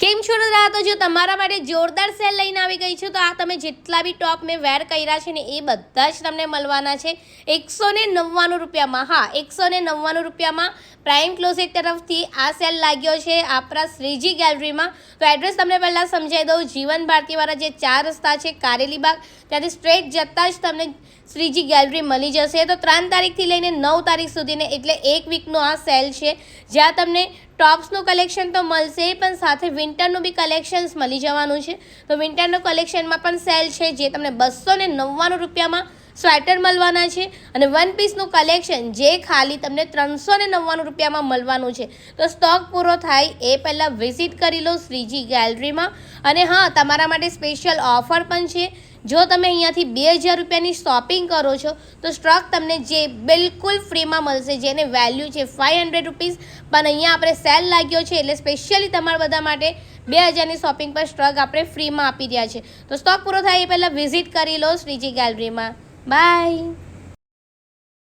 કેમ છો દાદા? તો જો તમારા માટે જોરદાર સેલ લઈને આવી ગઈ છું. તો આ તમે જેટલા બી ટોપ મેં વેર કર્યા છે ને એ બધા જ તમને મળવાના છે 199 રૂપિયામાં. હા, 199 રૂપિયામાં પ્રાઇમ ક્લોઝેટ તરફથી આ સેલ લાગ્યો છે આપણા શ્રીજી ગેલેરીમાં. તો એડ્રેસ તમને પહેલાં સમજાવી દઉં. જીવન ભારતીવાળા જે 4 રસ્તા છે કારેલીબાગ, ત્યાંથી સ્ટ્રેટ જતાં જ તમને શ્રીજી ગેલેરી મળી જશે. તો 3 તારીખથી લઈને 9 તારીખ સુધીને એટલે એક વીકનો આ સેલ છે, જ્યાં તમને ટોપ્સનું કલેક્શન તો મળશે પણ સાથે વિન્ટરનું બી કલેક્શન્સ મળી જવાનું છે. તો વિન્ટરનું કલેક્શનમાં પણ સેલ છે, જે તમને 299 રૂપિયામાં સ્વેટર મળવાના છે અને વન પીસનું કલેક્શન જે ખાલી તમને 399 રૂપિયામાં મળવાનું છે. તો સ્ટોક પૂરો થાય એ પહેલાં વિઝિટ કરી લો શ્રીજી ગેલેરીમાં. અને હા, તમારા માટે સ્પેશિયલ ઓફર પણ છે. જો તમે અહીંયાથી 2000 રૂપિયાની શોપિંગ કરો છો તો સ્ટોક તમને જે બિલકુલ ફ્રીમાં મળશે, જેને વેલ્યુ છે 500 રૂપીસ. પણ અહીંયા આપણે સેલ લાગ્યો છે એટલે સ્પેશિયલી તમારા બધા માટે 2000ની શોપિંગ પર સ્ટોક આપણે ફ્રીમાં આપી રહ્યા છે. તો સ્ટોક પૂરો થાય એ પહેલાં વિઝિટ કરી લો શ્રીજી ગેલેરીમાં. બાય.